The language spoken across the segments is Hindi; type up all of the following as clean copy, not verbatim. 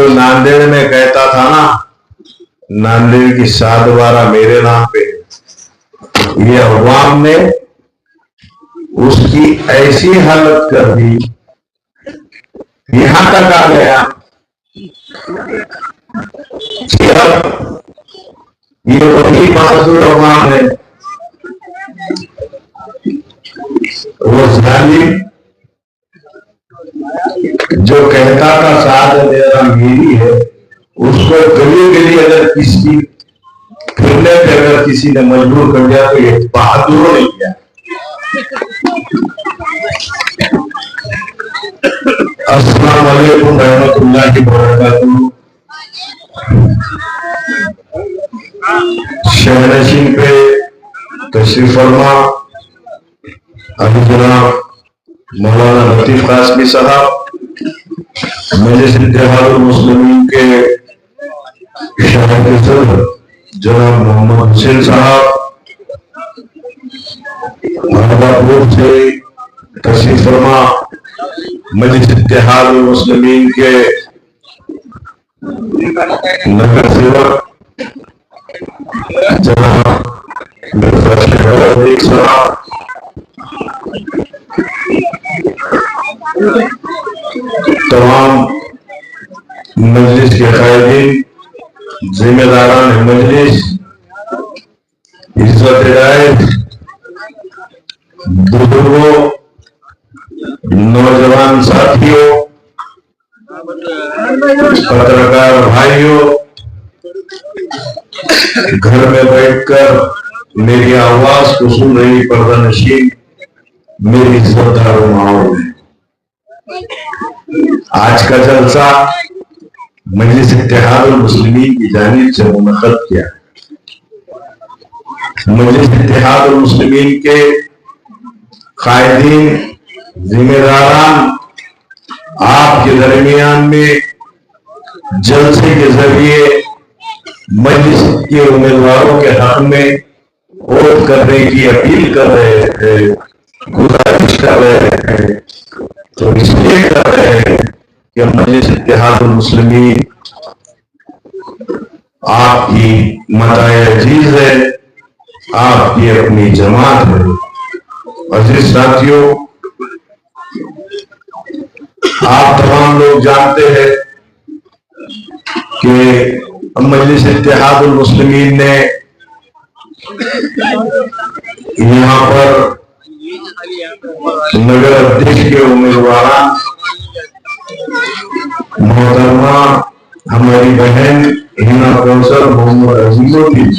जो नांदेड़ में कहता था ना, नांदेड़ की 7/12 मेरे नाम पे, ये अवाम ने उसकी ऐसी हालत कर दी, यहां तक आ गया कि अब ये वही मासूर अवाम है, वो जालिम जो कहता था साथ मेरा मेरी है, उसको गली गली अगर किसी फिरने पे अगर किसी ने मजबूर कर दिया तो ये बहादुरों ने किया। अस्सलाम वालेकुम रहमतुल्लाहि व बरकातुहू। शहनशीन पे तशरीफ फरमा अभी जनाब मौलाना लतीफ कासमी साहब, मजलिस इत्तेहादुल मुस्लिमीन के शहर सदर जनाब मोहम्मद हुसैन साहब, महबाबूर से तशरीफ फरमा मजलिस इत्तेहादुल मुस्लिमीन के नगर सेवक जनाब मिर्जा शेख साहब, तमाम मजलिस के कायदीन, जिम्मेदारान मजलिस, इज्जत हिदायत, बुजुर्गों, नौजवान साथियों, पत्रकार भाइयों, घर में बैठकर मेरी आवाज को सुन रही पर्दानशीन मेरी इज्जतदार माहौल में, आज का जलसा मजलिस इत्तेहादुल मुस्लिमीन की जानिब से मुनक़्क़द किया। मजलिस इत्तेहादुल मुस्लिमीन के कायदीन, जिम्मेदारान आपके दरमियान में जलसे के जरिए मजलिस के उम्मीदवारों के हक में वोट करने की अपील कर रहे थे, गुजारिश कर रहे थे, तो इसलिए कर रहे हैं कि मजलिस इत्तेहादुल मुस्लिमीन आपकी मताए अजीज है, आपकी अपनी जमात है। अजीज साथियों, आप तमाम लोग जानते हैं कि मजलिस इत्तेहादुल मुस्लिमीन ने यहाँ पर नगर अध्यक्ष के उम्मीदवार मोहतरमा हमारी बहन हिना कौसर मोहम्मद अजीमुद्दीन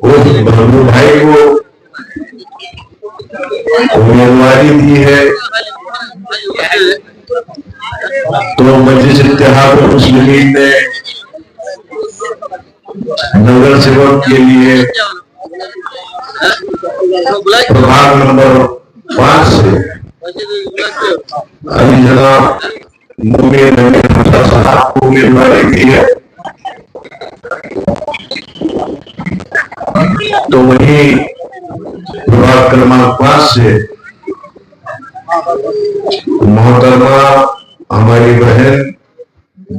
उस बहनू भाई को उम्मीदवारी दी है, तो मजलिस इत्तेहादुल मुस्लिमीन ने नगर सेवक के लिए प्रभाग नंबर 5 से अभी जनाब मुमीन साहब को उम्मीदवारी दी है, तो वही प्रभाग क्रमांक 5 से मोहतरमा हमारी बहन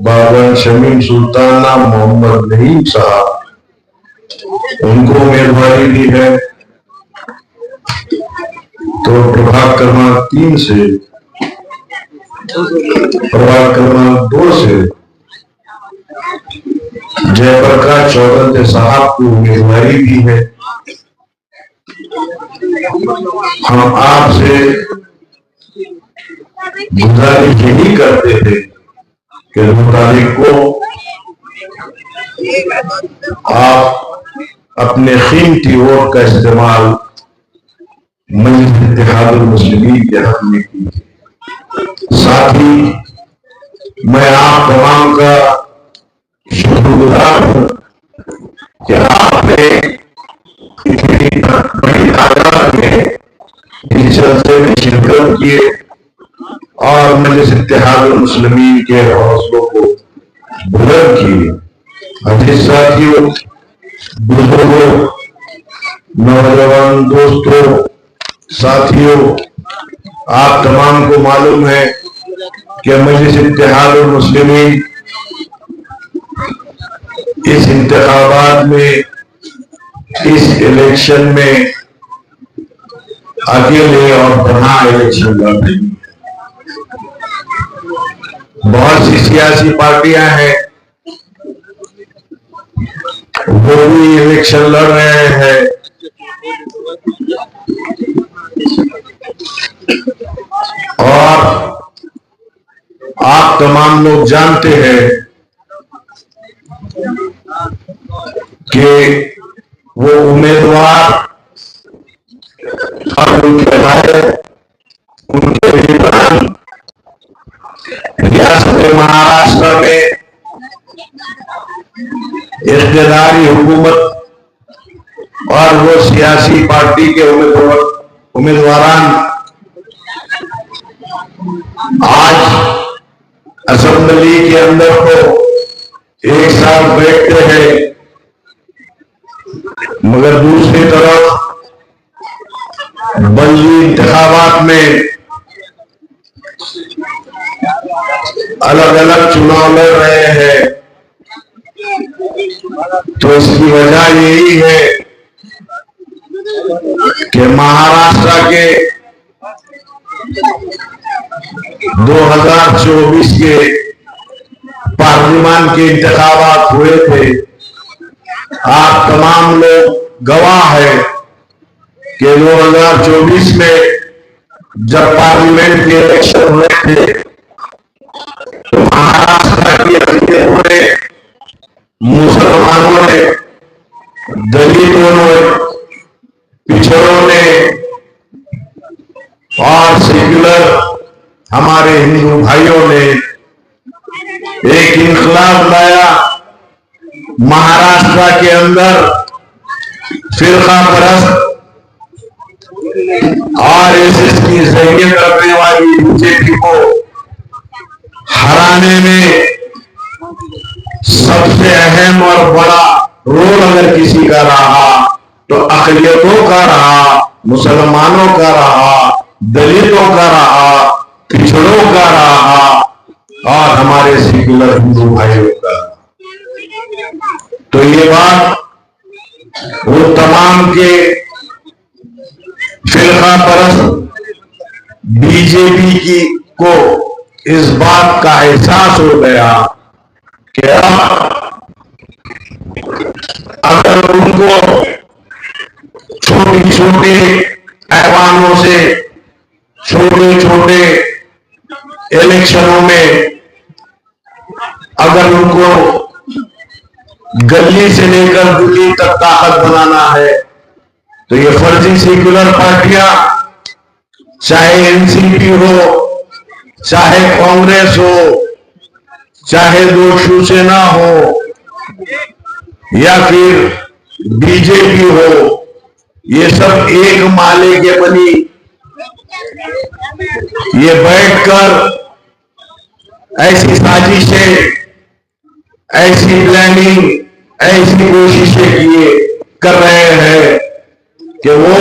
बाबन शमीम सुल्ताना मोहम्मद नईम साहब, उनको उम्मीदवारी दी है। तो प्रभाग क्रमांक 3 से प्रभाग क्रमांक 2 से जयप्रकाश चौधरी साहब को उम्मीदवारी दी है। हम आपसे गुजारिश यही करते थे कि 2 तारीख को आप अपने कीमती वोट का इस्तेमाल मजलिस इत्तेहादुल मुस्लिमीन के हक में कीजिए। साथ ही मैं आप तमाम का शुक्रगुजार हूं कि आपने इतनी बड़ी तादाद में इस जलसे में शिरकत किए और मजलिस इत्तेहादुल मुस्लिमीन के हौसलों को बुलंद किए। अजीज साथियों, बुजुर्गों, नौजवान दोस्तों, साथियों, आप तमाम को मालूम है कि मजलिस इत्तेहादुल मुस्लिमीन इस इंतखाबात में, इस इलेक्शन में अकेले और बना इलेक्शन लड़ रही। बहुत सी सियासी पार्टियां हैं, वो भी इलेक्शन लड़ रहे हैं। और आप तमाम लोग जानते हैं कि वो उम्मीदवार और उनके नायक, उनके विद्वान रियासत महाराष्ट्र में इख्तियारी हुकूमत और वो सियासी पार्टी के उम्मीदवारान आज असेंबली के अंदर को एक साथ बैठते हैं, मगर दूसरी तरफ बल्ली इंतखाबात में अलग अलग चुनाव लड़ रहे हैं। तो इसकी वजह यही है कि महाराष्ट्र के 2024 के पार्लियामेंट के इंतखाबात हुए थे। आप तमाम लोग गवाह है कि 2024 में जब पार्लियामेंट के इलेक्शन हुए थे तो महाराष्ट्र के दलितों ने, मुसलमानों ने, दलितों ने, पिछड़ों ने और सेक्युलर हमारे हिंदू भाइयों ने एक इनकलाब लाया। महाराष्ट्र के अंदर फिरका परस्त आरएसएस की जरिए करने वाली बीजेपी को हराने में सबसे अहम और बड़ा रोल अगर किसी का रहा तो अक़लियतों का रहा, मुसलमानों का रहा, दलितों का रहा, पिछड़ों का रहा और हमारे सेक्युलर हिंदू भाइयों का। तो ये बात वो तमाम के फिरका परस्त बीजेपी की को इस बात का एहसास हो गया कि अगर उनको छोटी छोटे ऐवानों से, छोटे छोटे इलेक्शनों में अगर उनको गली से लेकर दिल्ली तक ताकत बनाना है तो ये फर्जी सेक्युलर पार्टियां, चाहे एनसीपी हो, चाहे कांग्रेस हो, चाहे दो शिवसेना हो या फिर बीजेपी हो, ये सब एक माले के बनी ये बैठकर ऐसी साजिशें, ऐसी प्लानिंग, ऐसी कोशिशें कर रहे हैं कि वो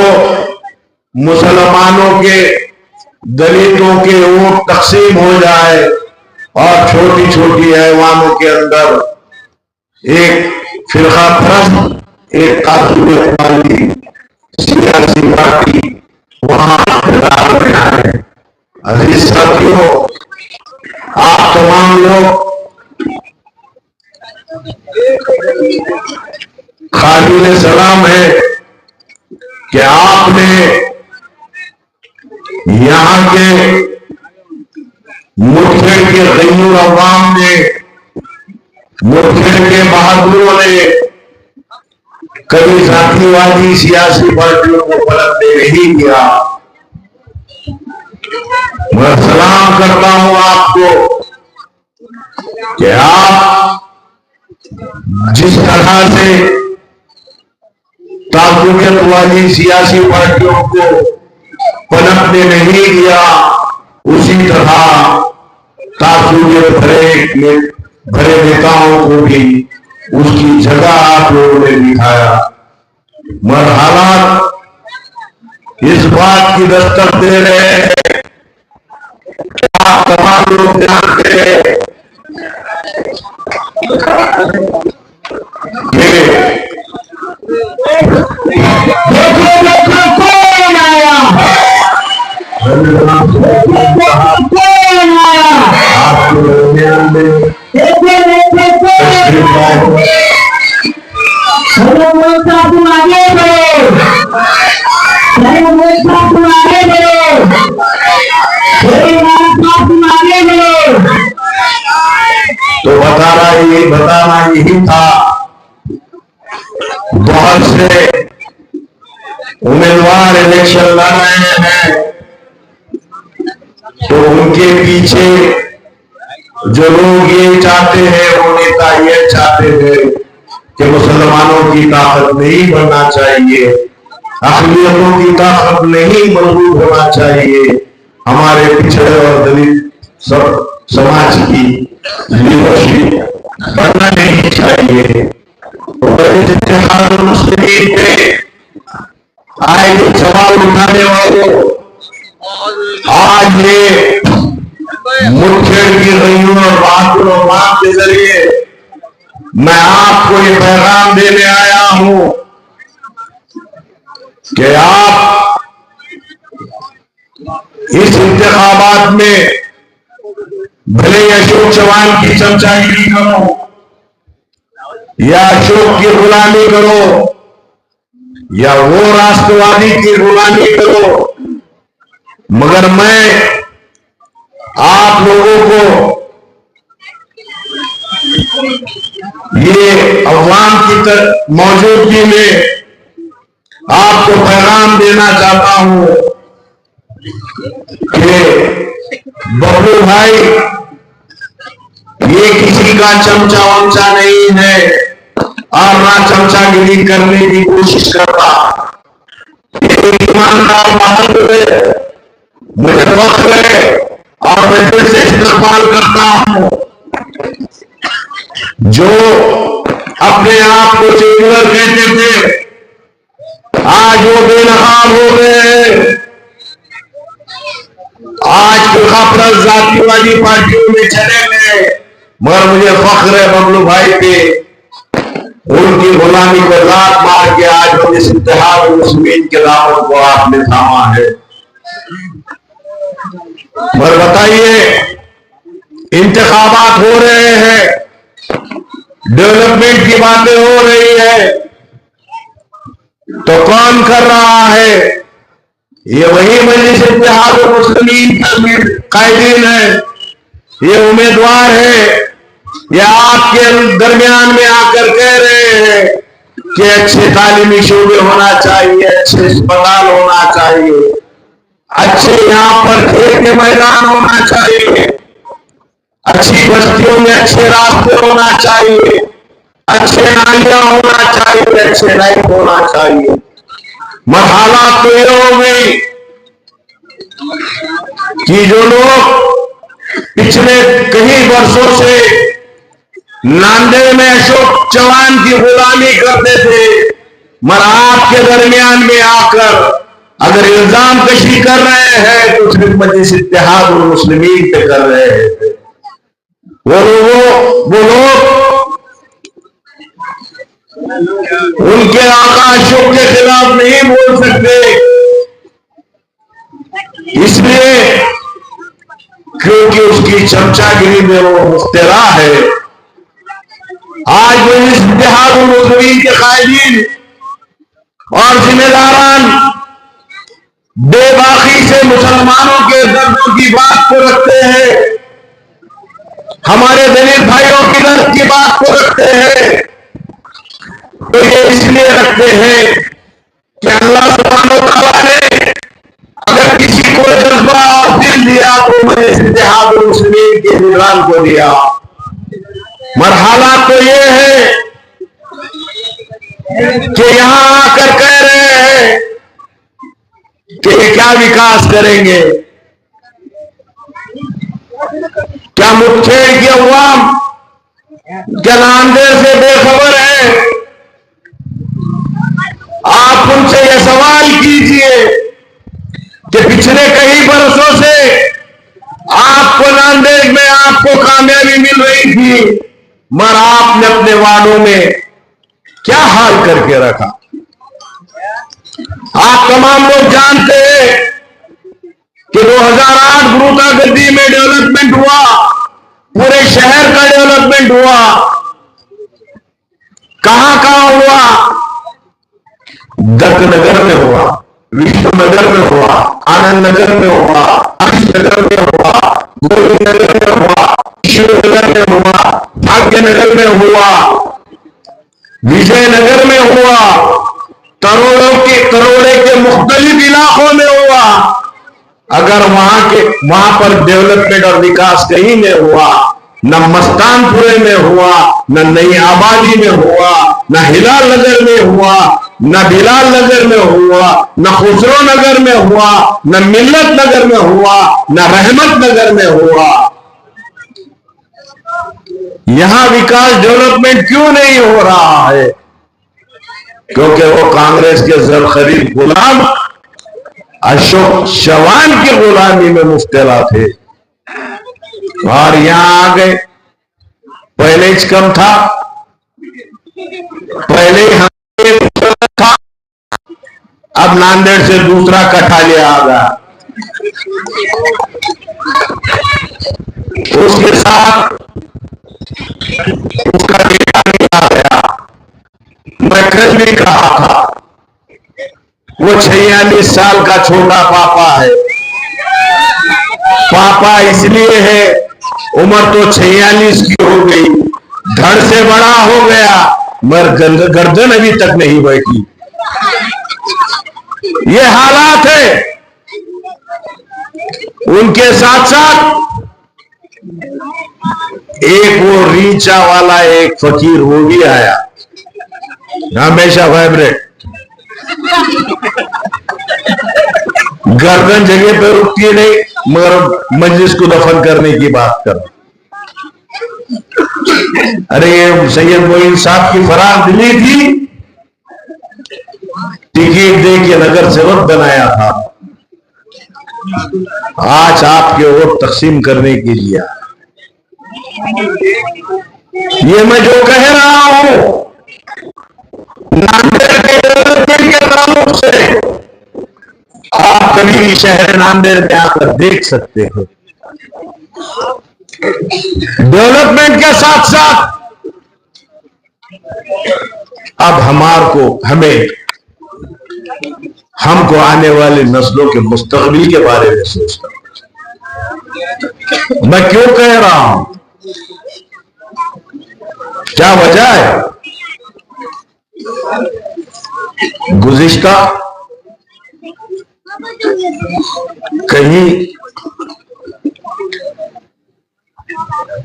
मुसलमानों के, दलितों के वोट तकसीम हो जाए और छोटी छोटी ऐवानों के अंदर एक फिरका परस्त, एक ताकत वाली सियासी पार्टी वहां है। अजीज साथियों, आप तमाम लोग काबिल सलाम है कि आपने यहां के मुठभेड़ के गैयूर अवाम ने, मुठभेड़ के बहादुरों ने कभी जातिवादी सियासी पार्टियों को पलटने नहीं दिया। मैं सलाम करता हूं आपको कि आप जिस तरह से ताकूत वाली सियासी पार्टियों को पनपने नहीं दिया, उसी तरह ताकूत भरे नेताओं को भी उसकी जगह आप लोगों ने दिखाया। मगर हालात इस बात की दस्तक दे रहे हैं, आप तमाम लोग जानते हैं देखो देखो कौन आया, कौन आया आपके दरमियान में। तुम आगे बढ़ो, तुम आगे बढ़ो, तुम आगे बढ़ो। तो बताना यही था। बहुत से उम्मीदवार इलेक्शन लड़ रहे हैं, तो उनके पीछे जो लोग ये चाहते हैं, वो नेता ये चाहते हैं कि मुसलमानों की ताकत नहीं बढ़ना चाहिए, अक़लियतों की ताकत नहीं मजबूत होना चाहिए, हमारे पिछड़े और दलित सब समाज की लीडरशिप बनना नहीं चाहिए। और इत्तेहाद मुस्लिमीन पे आए सवाल उठाने वालों, आज ये मुठभेड़ की रहियों और बहादुरों बात के जरिए मैं आपको ये पैगाम देने आया हूं कि आप इस इंतखाबात में भले अशोक चौहान की चमचागिरी करो या अशोक की गुलामी करो या वो राष्ट्रवादी की गुलामी करो, मगर मैं आप लोगों को ये अवाम की मौजूदगी में आपको पैगाम देना चाहता हूं कि बबलू भाई ये किसी का चमचा वमचा नहीं है और ना चमचागिरी करने की कोशिश करता, ईमानदार बहादुर है, मुझे फख्र है और मैं फिर से इस्तेमाल करता हूं। जो अपने आप को सेक्युलर कहते थे, आज वो बेनकाब हो गए हैं। आज फिरकापरस्त जातिवादी पार्टियों में चले गए, मगर मुझे फख्र है बबलू भाई पे, उनकी गुलामी को लात मार के आज इस इत्तेहाद मुस्लिमीन के दामन को आपने थामा है। मगर बताइए, इंतखाबात हो रहे हैं, डेवलपमेंट की बातें हो रही है, तो कौन कर रहा है? ये वही मजलिस इत्तेहाद मुस्लिमीन के कायदीन है, ये उम्मीदवार है, ये आपके दरमियान में आकर कह रहे हैं कि अच्छे तालीमी शोबे होना चाहिए, अच्छे अस्पताल होना चाहिए, अच्छे यहाँ पर खेल के मैदान होना चाहिए, अच्छी बस्तियों में अच्छे रास्ते होना चाहिए, अच्छे नालियां होना चाहिए, अच्छे लाइट होना चाहिए। मगर हालात तो ये हो गई कि जो लोग पिछले कई वर्षों से नांदेड़ में अशोक चौहान की गुलामी करते थे, मगर आपके दरमियान में आकर अगर इल्जाम कशी कर रहे हैं तो सिर्फ मजलिस इत्तेहाद मुस्लिमीन पे कर रहे हैं। वो लोग उनके आका अशोक के खिलाफ नहीं बोल सकते, इसलिए क्योंकि उसकी चमचागिरी में वो मुफ्तरा है। आज मजलिस इत्तेहाद मुस्लिमीन के कायदीन और जिम्मेदारान बेबाकी से मुसलमानों के दर्दों की बात को रखते हैं, हमारे दलित भाइयों की दर्द की बात को रखते हैं, तो ये इसलिए रखते हैं कि अल्लाह सुब्हानहू व तआला ने अगर किसी को जज्बा और दिल दिया तो मजलिस इत्तेहाद मुस्लिमीन के निगरान को दिया। मगर हालात तो ये है कि यहां आकर कह रहे हैं कि क्या विकास करेंगे, क्या मुठभेड़ की अवाम क्या नांदेड़ से बेखबर है? आप उनसे यह सवाल कीजिए कि पिछले कई बरसों से आपको नांदेड़ में आपको कामयाबी मिल रही थी, मगर आपने अपने वादों में क्या हाल करके रखा। आप तमाम लोग जानते हैं कि 2008 गुरुतागद्दी में डेवलपमेंट हुआ, पूरे शहर का डेवलपमेंट हुआ। कहां कहां हुआ? दत्त नगर में हुआ, विष्णु नगर में हुआ, आनंद नगर में हुआ, नगर में हुआ, गोविंद नगर में हुआ, नगर में हुआ, भाग्यनगर में हुआ, विजयनगर में हुआ, करोड़े के मुख्तलिफ इलाकों में हुआ। अगर वहां पर डेवलपमेंट और विकास कहीं में हुआ, न मस्तानपुरे में हुआ, न नई आबादी में हुआ, न हिलाल नगर में हुआ, न बिलाल नगर में हुआ, न खुसरो नगर में हुआ, न मिल्लत नगर में हुआ, न रहमत नगर में हुआ। यहां विकास डेवलपमेंट क्यों नहीं हो रहा है? क्योंकि वो कांग्रेस के जरखरीद गुलाम अशोक चव्हाण की गुलामी में मुब्तला थे और यहां आ गए। पहले ही कम था, पहले ही था, अब नांदेड़ से दूसरा कठालिया आ गया। उसके साथ उसका बेटा भी आ गया। मैं कल भी कहा था, वो 46 साल का छोटा पापा है। पापा इसलिए है, उम्र तो 46 की हो गई, धड़ से बड़ा हो गया, मगर गर्दन अभी तक नहीं बैठी। ये हालात है। उनके साथ साथ एक वो रीचा वाला एक फकीर वो भी आया, हमेशा वाइब्रेट, गर्दन जगह पे रुकती नहीं, मगर मजलिस को दफन करने की बात कर। अरे ये सैयद मोइन साहब की फराग दिली थी, टिकट दे के नगर सेवक बनाया था, आज आपके वोट तकसीम करने के लिए। ये मैं जो कह रहा हूं, नांदेड़ के डेवलपमेंट के ताल्लुक से आप कभी शहर नांदेड़ में आकर देख सकते हो। डेवलपमेंट के साथ साथ अब हमें हमको आने वाली नस्लों के मुस्तकबिल के बारे में सोचना। मैं क्यों कह रहा हूं, क्या वजह है? गुज़िश्ता कहीं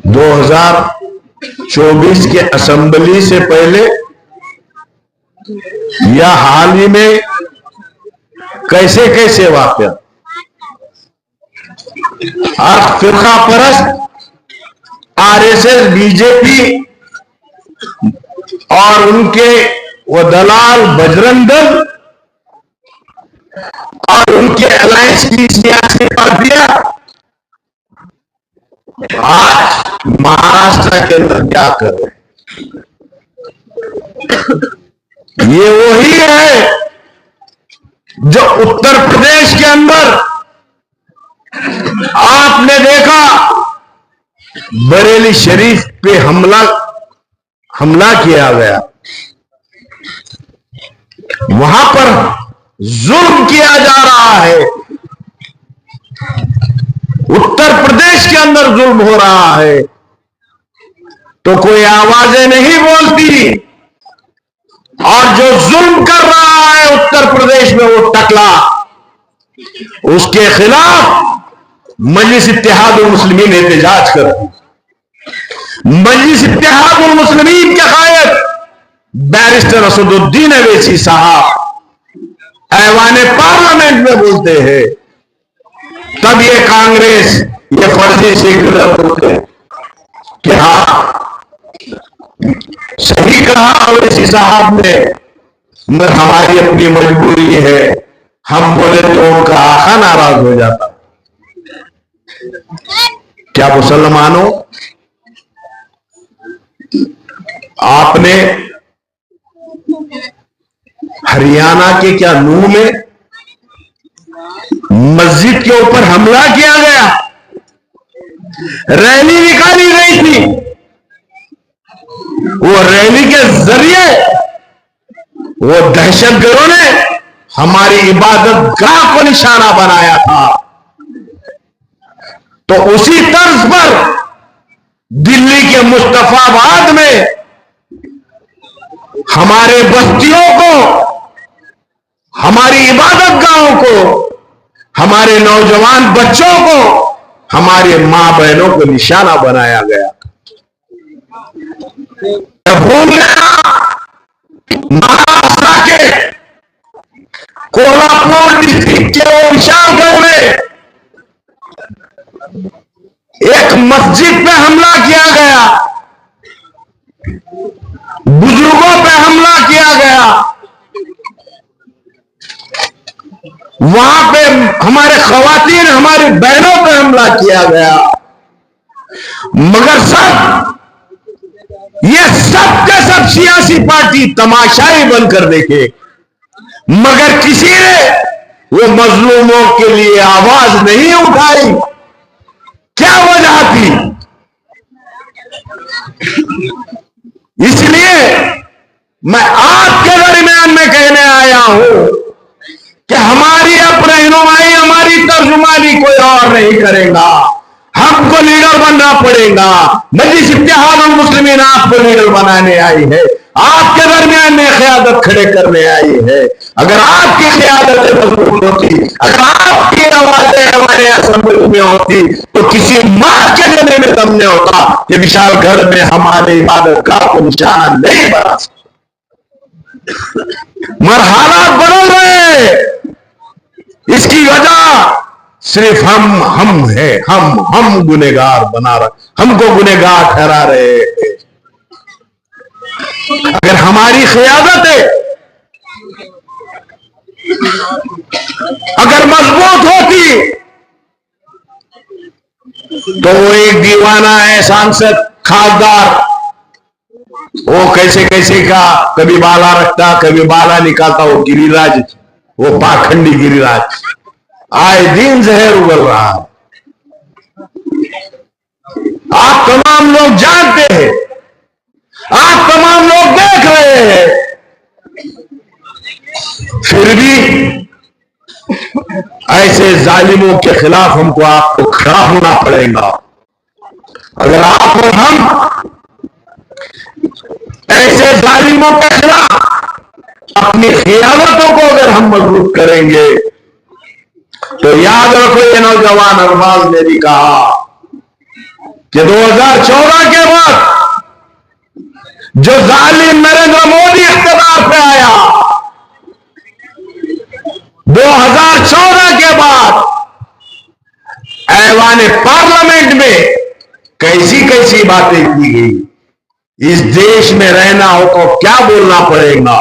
2024 के असेंबली से पहले या हाल ही में कैसे कैसे वाक़या आप फिरका परस्त आरएसएस बीजेपी और उनके वो दलाल बजरंग दल और उनके अलायंस की सियासी पार्टियां आज महाराष्ट्र के अंदर क्या कर रहे हैं? ये वही है जो उत्तर प्रदेश के अंदर आपने देखा, बरेली शरीफ पे हमला किया गया, वहां पर जुल्म किया जा रहा है। उत्तर प्रदेश के अंदर जुल्म हो रहा है तो कोई आवाजें नहीं बोलती, और जो जुल्म कर रहा है उत्तर प्रदेश में वो टकला, उसके खिलाफ मजलिस इत्तेहादुल मुस्लिमीन एहतजाज कर। मजलिस इत्तेहादुल मुस्लिमीन के कायद बैरिस्टर असदुद्दीन अवैसी साहब ऐवान पार्लियामेंट में बोलते हैं, तब ये कांग्रेस ये फर्जी सेक्युलर बोलते हैं कि हाँ सही कहा अवैसी साहब ने, मगर हमारी अपनी मजबूरी है, हम बोले तो उनका आका नाराज हो जाता। क्या मुसलमानों, आपने हरियाणा के क्या नूह में मस्जिद के ऊपर हमला किया गया, रैली निकाली गई थी, वो रैली के जरिए वो दहशतगर्दों ने हमारी इबादत गाह को निशाना बनाया था। तो उसी तर्ज पर दिल्ली के मुस्तफाबाद में हमारे बस्तियों को, हमारी इबादत गाहों को, हमारे नौजवान बच्चों को, हमारे मां बहनों को निशाना बनाया गया। महाराष्ट्र के कोल्हापुर डिस्ट्रिक्ट के विशालगढ़ में एक मस्जिद पे हमला किया गया, बुजुर्गों पे हमला किया गया, वहां पे हमारे खवातीन, हमारी बहनों पे हमला किया गया। मगर ये सब के सब सियासी पार्टी तमाशाई बनकर देखे, मगर किसी ने वो मजलूमों के लिए आवाज नहीं उठाई। क्या वजह थी? इसलिए मैं आपके दरमियान में कहने आया हूं कि हमारी अब रहनुमाई, हमारी तर्जुमानी कोई और नहीं करेगा, हमको लीडर बनना पड़ेगा। मजलिस इत्तेहादुल मुस्लिमीन आपको लीडर बनाने आई है, आपके दरमियान में क़यादत खड़े करने आई है। अगर आपकी क़यादत मजबूत होती, अगर आपकी आवाजें हमारे असेंबली में होती, तो किसी माँ के जने में दम नहीं होता कि विशालगढ़ में हमारे इबादत गाह को निशाना नहीं बना सकते। मगर हालात बदल रहे, इसकी वजह सिर्फ हम है, हम गुनहगार बना रहे, हमको गुनहगार ठहरा रहे हैं। अगर हमारी क़यादत है, अगर मजबूत होती, तो वो एक दीवाना है सांसद खासदार, वो कैसे कैसे का कभी बाला रखता, कभी बाला निकालता, वो गिरिराज, वो पाखंडी गिरिराज आए दिन जहर उगल रहा है। आप तमाम लोग जानते हैं, आप तमाम लोग देख रहे हैं, फिर भी ऐसे जालिमों के खिलाफ हमको आपको खड़ा होना पड़ेगा। अगर आप और हम ऐसे जालिमों के खिलाफ अपनी क़यादतों को अगर हम मजबूत करेंगे, तो याद रखो, ये नौजवान अरबाज ने भी कहा कि 2014 के बाद जो जालिम नरेंद्र मोदी इख्तियार पे आया, 2014 के बाद ऐवान पार्लियामेंट में कैसी कैसी बातें की गई। इस देश में रहना हो तो क्या बोलना पड़ेगा,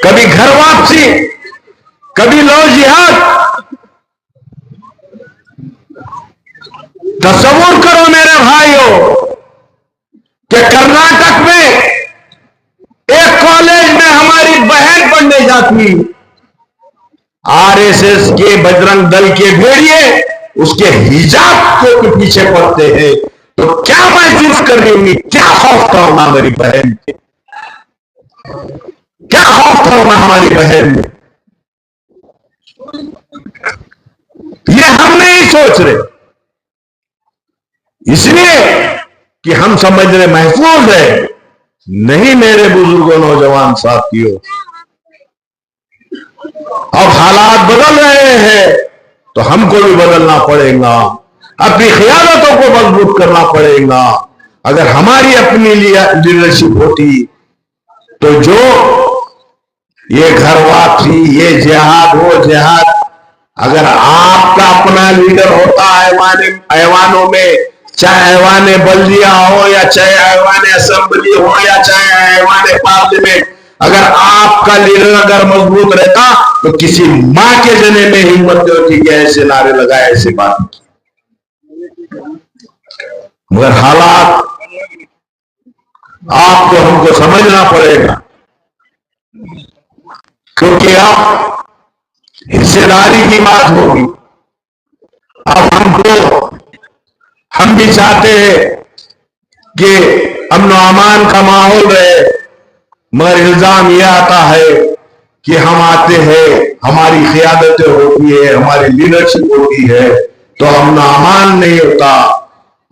कभी घर वापसी, कभी लो जिहाद। तस्वुर करो मेरे भाइयों कि कर्नाटक में एक कॉलेज में हमारी बहन पढ़ने जाती, आरएसएस के बजरंग दल के भेड़िए उसके हिजाब के पीछे पड़ते हैं, तो क्या महसूस कर रही होंगी, क्या खौफ था होना हमारी बहन के, क्या खौफ था होना हमारी बहन में। ये हम नहीं सोच रहे, इसलिए कि हम समझ रहे महफूज है। नहीं मेरे बुजुर्गों, नौजवान साथियों, अब हालात बदल रहे हैं, तो हमको भी बदलना पड़ेगा, अपनी क़यादतों को मजबूत करना पड़ेगा। अगर हमारी अपनी लीडरशिप होती, तो जो ये घर वापसी, ये जिहाद, वो जिहाद, अगर आपका अपना लीडर होता ऐवानों में, चाहे ऐवान बल्दिया हो या चाहे ऐवान असेंबली हो या चाहे ऐवान पार्लियामेंट, अगर आपका लीडर अगर मजबूत रहता, तो किसी मां के जने में हिम्मत नहीं होती कि ऐसे नारे लगाए, ऐसी बात। मगर हालात आपको हमको समझना पड़ेगा। क्योंकि अब हिस्सेदारी की बात होगी। अब हम भी चाहते हैं कि अमन अमान का माहौल रहे, मगर इल्जाम यह आता है कि हम आते हैं, हमारी क़ियादतें होती है, हमारी लीडरशिप होती है, तो अमन अमान नहीं होता।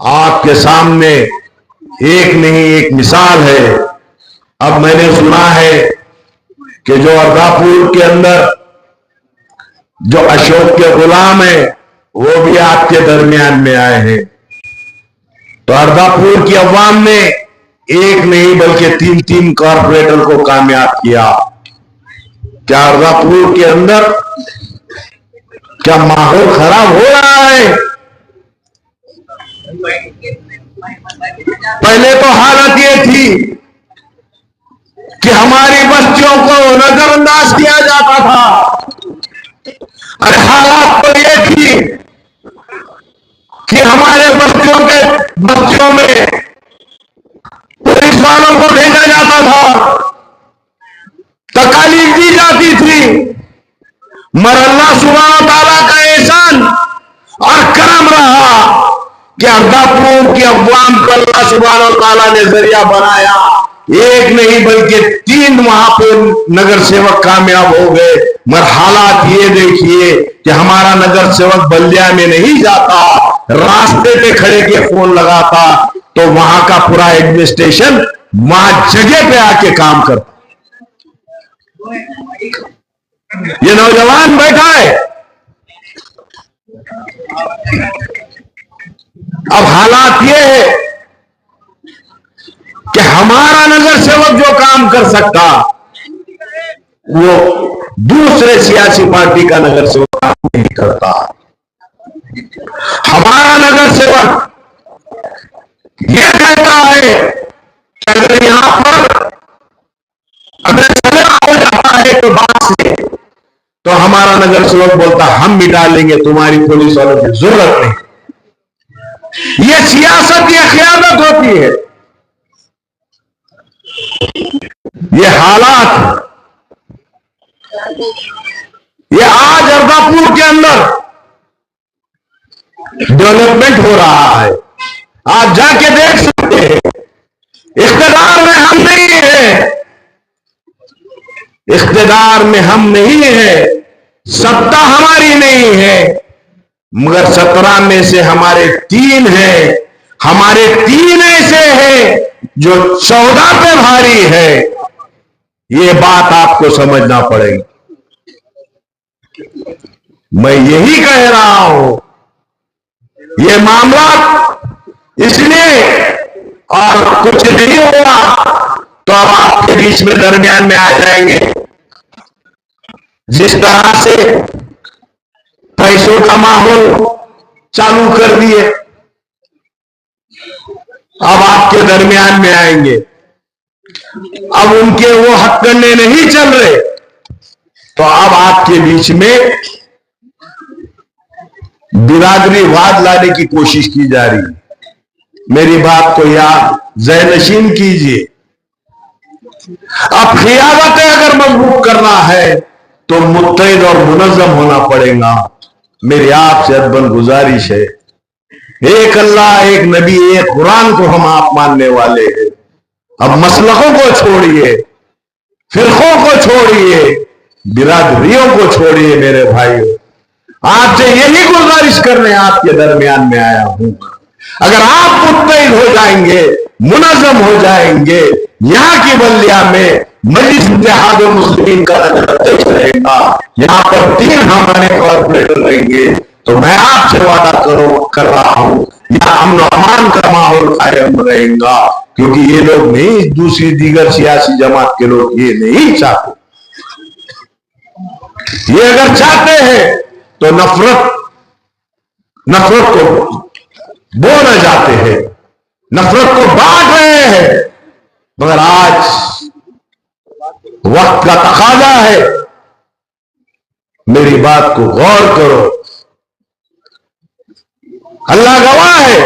आपके सामने एक नहीं एक मिसाल है। अब मैंने सुना है कि जो अर्दापुर के अंदर जो अशोक के गुलाम है वो भी आपके दरमियान में आए हैं। तो अर्दापुर की अवाम ने एक नहीं बल्कि 3-3 कॉर्पोरेटर को कामयाब किया। क्या अर्दापुर के अंदर क्या माहौल खराब हो रहा है? पहले तो हालत ये थी कि हमारी बस्तियों को नजरअंदाज किया जाता था। अरे हालात तो ये थी कि हमारे बस्तियों में पुलिस वालों को भेजा जाता था, तकालीफ दी जाती थी। मगर अल्लाह सुब्हान तआला का एहसान और करम रहा कि अर्दापुर की अवाम को अल्लाह सुब्हान तआला ने जरिया बनाया। एक नहीं बल्कि 3 वहां पर नगर सेवक कामयाब हो गए। मगर हालात ये देखिए कि हमारा नगर सेवक बल्दिया में नहीं जाता, रास्ते पे खड़े के फोन लगाता, तो वहां का पूरा एडमिनिस्ट्रेशन वहां जगह पे आके काम करता। ये नौजवान बैठा है। अब हालात ये है कि हमारा नगर सेवक जो काम कर सकता वो दूसरे सियासी पार्टी का नगर सेवक काम नहीं करता। हमारा नगर सेवक यह कहता है कि अगर यहां पर अगर झगड़ा हो जाता है तो बात से, तो हमारा नगर सेवक बोलता हम मिटा लेंगे, तुम्हारी पुलिस वालों की जरूरत नहीं। यह सियासत, यह क़ियादत होती है। ये हालात, ये आज अर्दापुर के अंदर डेवलपमेंट हो रहा है, आप जाके देख सकते हैं। इख्तिदार में हम नहीं है, इख्तिदार में हम नहीं है, सत्ता हमारी नहीं है, मगर 17 में से हमारे 3 हैं। हमारे 3 ऐसे हैं जो 14 पे भारी है। ये बात आपको समझना पड़ेगी। मैं यही कह रहा हूं, ये मामला इसलिए और कुछ नहीं होगा तो अब आपके बीच में दरमियान में आ जाएंगे। जिस तरह से पैसों का माहौल चालू कर दिए, अब आपके दरमियान में आएंगे। अब उनके वो हक करने नहीं चल रहे, तो अब आपके बीच में बिरादरीवाद लाने की कोशिश की जा रही है। मेरी बात को याद ज़हनशीन कीजिए। अब क़ियादतें अगर मजबूत करना है तो मुत्तहिद और मुनज़्ज़म होना पड़ेगा। मेरी आपसे अदबन गुजारिश है, एक अल्लाह, एक नबी, एक कुरान को हम आप मानने वाले हैं। अब मसलकों को छोड़िए, फिरकों को छोड़िए, बिरादरियों को छोड़िए। मेरे भाइयों, आपसे यही गुजारिश करने आपके दरमियान में आया हूं। अगर आप मुत्तहिद हो जाएंगे, मुनज़्ज़म हो जाएंगे, यहां की बल्दिया में मजलिस इत्तेहाद मुस्लिमीन का अध्यक्ष रहेगा, यहां पर 3 हमारे कॉर्पोरेटर रहेंगे, तो मैं आपसे वादा कर रहा हूं, यहां अमन अमान का माहौल कायम रहेगा। क्योंकि ये लोग नहीं, दूसरी दीगर सियासी जमात के लोग ये नहीं चाहते। ये अगर चाहते हैं तो नफरत को बोना जाते हैं, नफरत को बांट रहे हैं। मगर आज वक्त का तकाजा है, मेरी बात को गौर करो। अल्लाह गवाह है,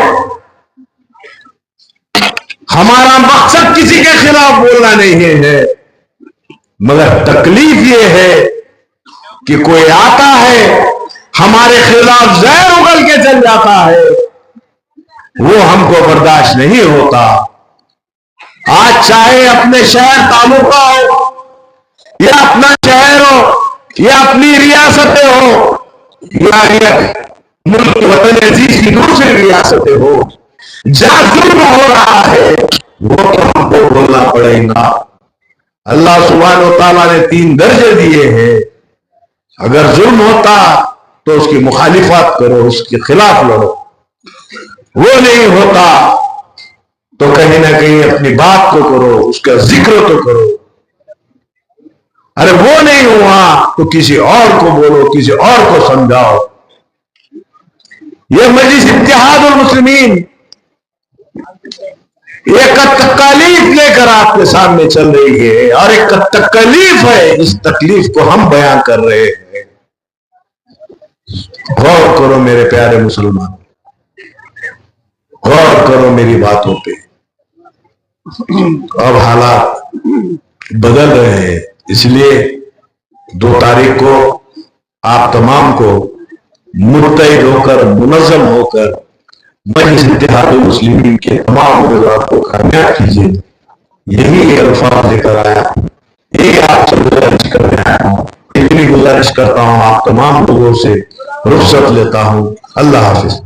हमारा मकसद किसी के खिलाफ बोलना नहीं है, मगर तकलीफ ये है कि कोई आता है हमारे खिलाफ जहर उगल के चल जाता है, वो हमको बर्दाश्त नहीं होता। आज चाहे अपने शहर तालुका हो या अपना शहर हो या अपनी रियासतें हो या मुल्क वतन अजीज की दूसरी रियासतें हो, जहां जुल्म हो रहा है वो तो हमको बोलना पड़ेगा। अल्लाह सुब्हानहू व तआला ने 3 दर्जे दिए हैं। अगर जुल्म होता तो उसकी मुखालिफत करो, उसके खिलाफ लड़ो। वो नहीं होता तो कहीं ना कहीं अपनी बात तो करो, उसका जिक्र तो करो। अरे वो नहीं हुआ तो किसी और को बोलो, किसी और को समझाओ। यह मजलिस इत्तेहादुल मुस्लिमीन एक तकलीफ लेकर आपके सामने चल रही है, और एक तकलीफ है, इस तकलीफ को हम बयान कर रहे हैं। गौर करो मेरे प्यारे मुसलमान, गौर करो मेरी बातों पे। अब हालात बदल रहे हैं, इसलिए 2 तारीख को आप तमाम को मुत्तहिद होकर, मुनज़्ज़म होकर मजलिस इत्तेहादुल मुस्लिमीन के तमाम उम्मीदवारों को कामयाब कीजिए। यही अल्फाज लेकर आया, यही आपसे गुजारिश कर रहा हूँ। इतनी गुजारिश करता हूँ, आप तमाम लोगों से रुखसत लेता हूँ। अल्लाह हाफिज।